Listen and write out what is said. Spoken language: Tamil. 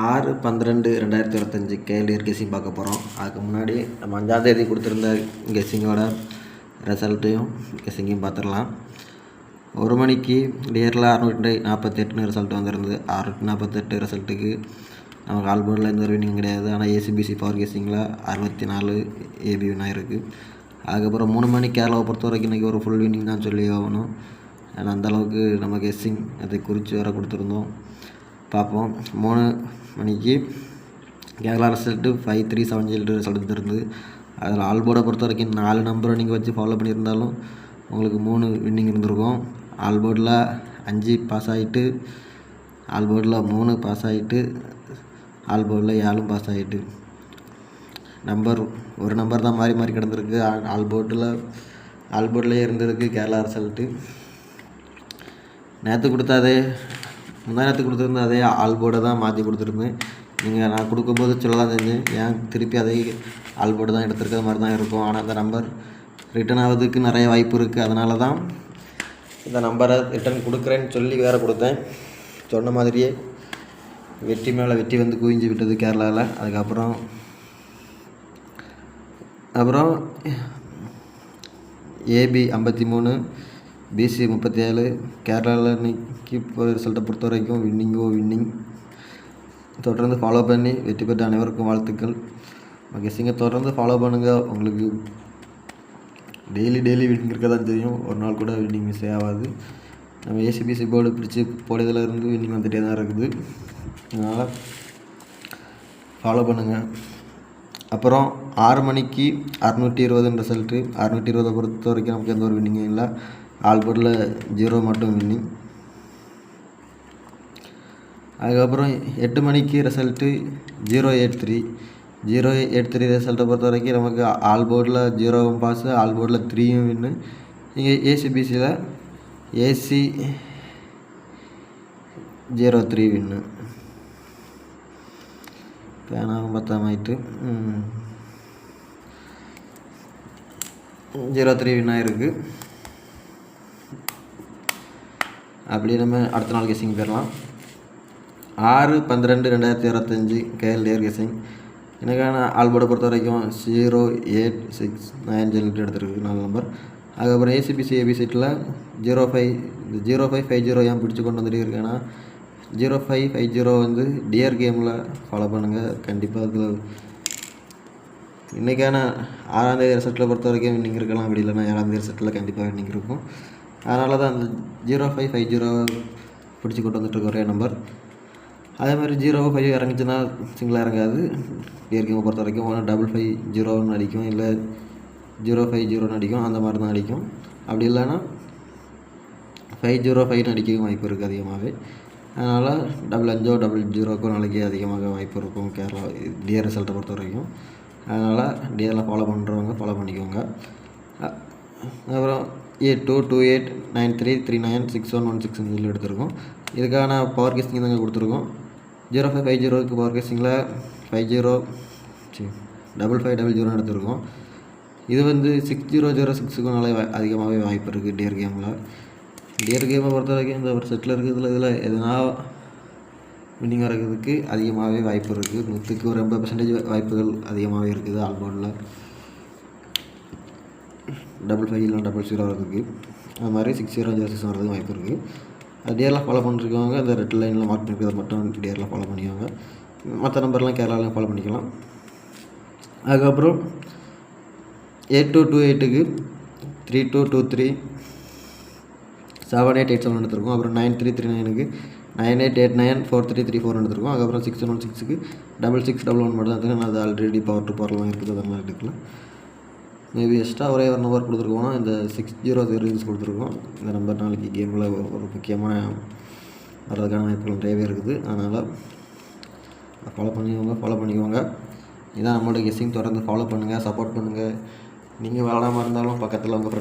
6/12/2025 கேஎல்டிஆர் கெஸ்ஸிங் பார்க்க போகிறோம். அதுக்கு முன்னாடி நம்ம 5ஆம் தேதி கொடுத்துருந்த கெஸ்ஸிங்கோட ரிசல்ட்டையும் கெஸ்ஸிங்கையும் பார்த்துடலாம். 1 மணிக்கு டியரில் 648 ரிசல்ட் வந்திருந்தது. 648 ரிசல்ட்டுக்கு நமக்கு ஆல்போர்டில் எந்த ஒரு வின்னிங் கிடையாது. ஆனால் ஏசிபிசி பவர் கெஸ்ஸிங்கில் 64 ஏபி வின் ஆகிருக்கு. அதுக்கப்புறம் 3 மணி கேரளாவை பொறுத்த வரைக்கும் இன்றைக்கி ஒரு ஃபுல் வின்னிங் தான் சொல்லி ஆகணும். ஏன்னா அந்தளவுக்கு நம்ம கெஸ்ஸிங் அதை குறித்து வேறு கொடுத்துருந்தோம். பார்ப்போம். 3 மணிக்கு கேரளா ரிசல்ட்டு 5370 ரிசல்ட் வந்துருந்து. அதில் ஆல்போர்டை பொறுத்த வரைக்கும் 4 நம்பரை நீங்கள் வச்சு ஃபாலோ பண்ணியிருந்தாலும் உங்களுக்கு 3 வின்னிங் இருந்திருக்கும். ஆல்போர்டில் 5 பாஸ் ஆகிட்டு, ஆல்போர்டில் 3 பாஸ் ஆகிட்டு, ஆல்போர்டில் 7 பாஸ் ஆகிட்டு. ஒரு நம்பர் தான் மாறி மாறி கிடந்திருக்கு. ஆல்போர்ட்லேயே இருந்திருக்கு கேரளா ரிசல்ட்டு. முந்தானத்து கொடுத்துருந்த அதே ஆல்போர்டை தான் மாற்றி கொடுத்துருந்தேன். நான் கொடுக்கும்போது சொல்ல தான் செஞ்சேன், ஏன் திருப்பி அதே ஆல்போர்டு தான் எடுத்துருக்கிற மாதிரி தான் இருக்கும். ஆனால் அந்த நம்பர் ரிட்டன் ஆகிறதுக்கு நிறைய வாய்ப்பு இருக்குது. அதனால தான் இந்த நம்பரை ரிட்டன் கொடுக்குறேன்னு சொல்லி வேறு கொடுத்தேன். சொன்ன மாதிரியே வெற்றி மேலே வெற்றி வந்து குவிஞ்சு விட்டது கேரளாவில். அதுக்கப்புறம் ஏபி 53, பிசி 37. கேரளாவில் இன்னைக்கு இப்போ ரிசல்ட்டை பொறுத்த வரைக்கும் வின்னிங். தொடர்ந்து ஃபாலோ பண்ணி வெற்றி பெற்ற அனைவருக்கும் வாழ்த்துக்கள். கெஸ்ஸிங்கை தொடர்ந்து ஃபாலோ பண்ணுங்கள். உங்களுக்கு டெய்லி வின்னிங் இருக்க தான் தெரியும். ஒரு நாள் கூட வின்னிங் மிஸ் ஆகாது. நம்ம ஏசிபிசி போர்டு பிடிச்சி போடுறதுல இருந்து வின்னிங் வந்துகிட்டே தான் இருக்குது. அதனால் ஃபாலோ பண்ணுங்கள். அப்புறம் 6 மணிக்கு 620 ரிசல்ட்டு. 620 பொறுத்த வரைக்கும் நமக்கு எந்த ஒரு வின்னிங்கும் இல்லை. ஆல்போர்டில் 0 மட்டும் வின்னிங். அதுக்கப்புறம் 8 மணிக்கு ரிசல்ட்டு 083 ரிசல்ட்டை பொறுத்த வரைக்கும் நமக்கு ஆல்போர்டில் 0 பாஸு, ஆல்போர்டில் 3 வின்னு. இங்கே ஏசிபிசியில் ஏசி 03 வின்னு. பேனாவும் 10 ஆகிட்டு 03 வின் ஆகிருக்கு. அப்படி நம்ம அடுத்த நாள் கெஸ்ஸிங் போயிடலாம். 6/12/2025 கேஎல்டிஆர் கெஸ்ஸிங். எனக்கான ஆல்போர்டை பொறுத்த வரைக்கும் 0869 சொல்லிட்டு எடுத்துருக்கு 4 நம்பர். அதுக்கப்புறம் ஏசிபிசி ஏபி சீட்டில் 0550 ஏன் பிடிச்சி கொண்டு வந்துட்டு இருக்கேன்னா 0550 வந்து டியர் கேமில் ஃபாலோ பண்ணுங்கள். கண்டிப்பாக அதில் இன்றைக்கான 6ஆம் தேதி ரிசல்ட்டில் பொறுத்த வரைக்கும் வின்னிங் இருக்கலாம். அப்படி இல்லைன்னா 7ஆம் தேதி ரிசல்ட்டில் கண்டிப்பாக வின்னிங் இருக்கும். அதனால தான் அந்த 0550 பிடிச்சி கொண்டு வந்துட்டு ஒரே நம்பர். அதே மாதிரி 05 இறங்குச்சுன்னா சிங்கிளாக இறங்காது. டியர் கேமை பொறுத்த வரைக்கும் 1550 அடிக்கும், இல்லை 050 அடிக்கும். அந்த மாதிரி தான் அடிக்கும். அப்படி இல்லைன்னா 505 அடிக்கவும் வாய்ப்பு இருக்குது அதிகமாகவே. அதனால் 5500 நாளைக்கு அதிகமாக வாய்ப்பு இருக்கும் கேரளா டியர் ரிசல்ட்டை பொறுத்த வரைக்கும். அதனால் டியரில் ஃபாலோ பண்ணுறவங்க ஃபாலோ பண்ணிக்கோங்க. அப்புறம் 822893396116 சொல்லி எடுத்துருக்கோம். இதுக்கான பவர் கெஸ்ஸிங் தாங்க கொடுத்துருக்கோம். 0550க்கு பவர் கெஸ்ஸிங்கில் 5500 எடுத்துருக்கோம். இது வந்து 6006க்கும் நல்லா அதிகமாகவே வாய்ப்பு இருக்குது டியர் கேமில். டியர் கேமை பொறுத்த வரைக்கும் இந்த ஒரு செட்டில் இருக்கிறதுல இதில் எதுனா வின்னிங் வரதுக்கு அதிகமாகவே வாய்ப்பு இருக்குது. 100க்கு ஒரு 80% வாய்ப்புகள் அதிகமாகவே இருக்குது. ஆல்போர்டில் 55 இல்லை 00 வரதுக்கு. அது மாதிரி 6006 வரதுக்கு வாய்ப்பு இருக்குது. அது டியரில் ஃபாலோ பண்ணிருக்கவங்க அந்த ரெட் லைனில் மார்க் பண்ணிக்கிறத மட்டும் டியரில் ஃபாலோ பண்ணிக்கோங்க. மற்ற நம்பர்லாம் கேரளாலையும் ஃபாலோ பண்ணிக்கலாம். அதுக்கப்புறம் 8228க்கு 3223 7887 எடுத்துருக்கோம். அப்புறம் 9339க்கு 9889 4334 எடுத்துருக்கோம். அதுக்கப்புறம் 616க்கு 6611 மட்டும் தான் எடுத்துருக்கோம். அது ஆல்ரெடி பவர் டு பவர்லாம் இருக்குது, அதெல்லாம் எடுக்கலாம். மேபி எக்ஸ்ட்ரா ஒரே ஒரு நம்பர் கொடுத்துருக்கோம்னா இந்த 60 கொடுத்துருக்கோம். இந்த நம்பர் நாளைக்கு கேமில் ஒரு முக்கியமான வர்றதுக்கான வாய்ப்புகள் நிறையவே இருக்குது. அதனால் ஃபாலோ பண்ணிக்கோங்க. இதான் நம்மளோட கெஸ்ஸிங். தொடர்ந்து ஃபாலோ பண்ணுங்கள், சப்போர்ட் பண்ணுங்கள். நீங்கள் விளாடாமல் இருந்தாலும் பக்கத்தில் உங்கள் ஃப்ரெண்ட்ஸ்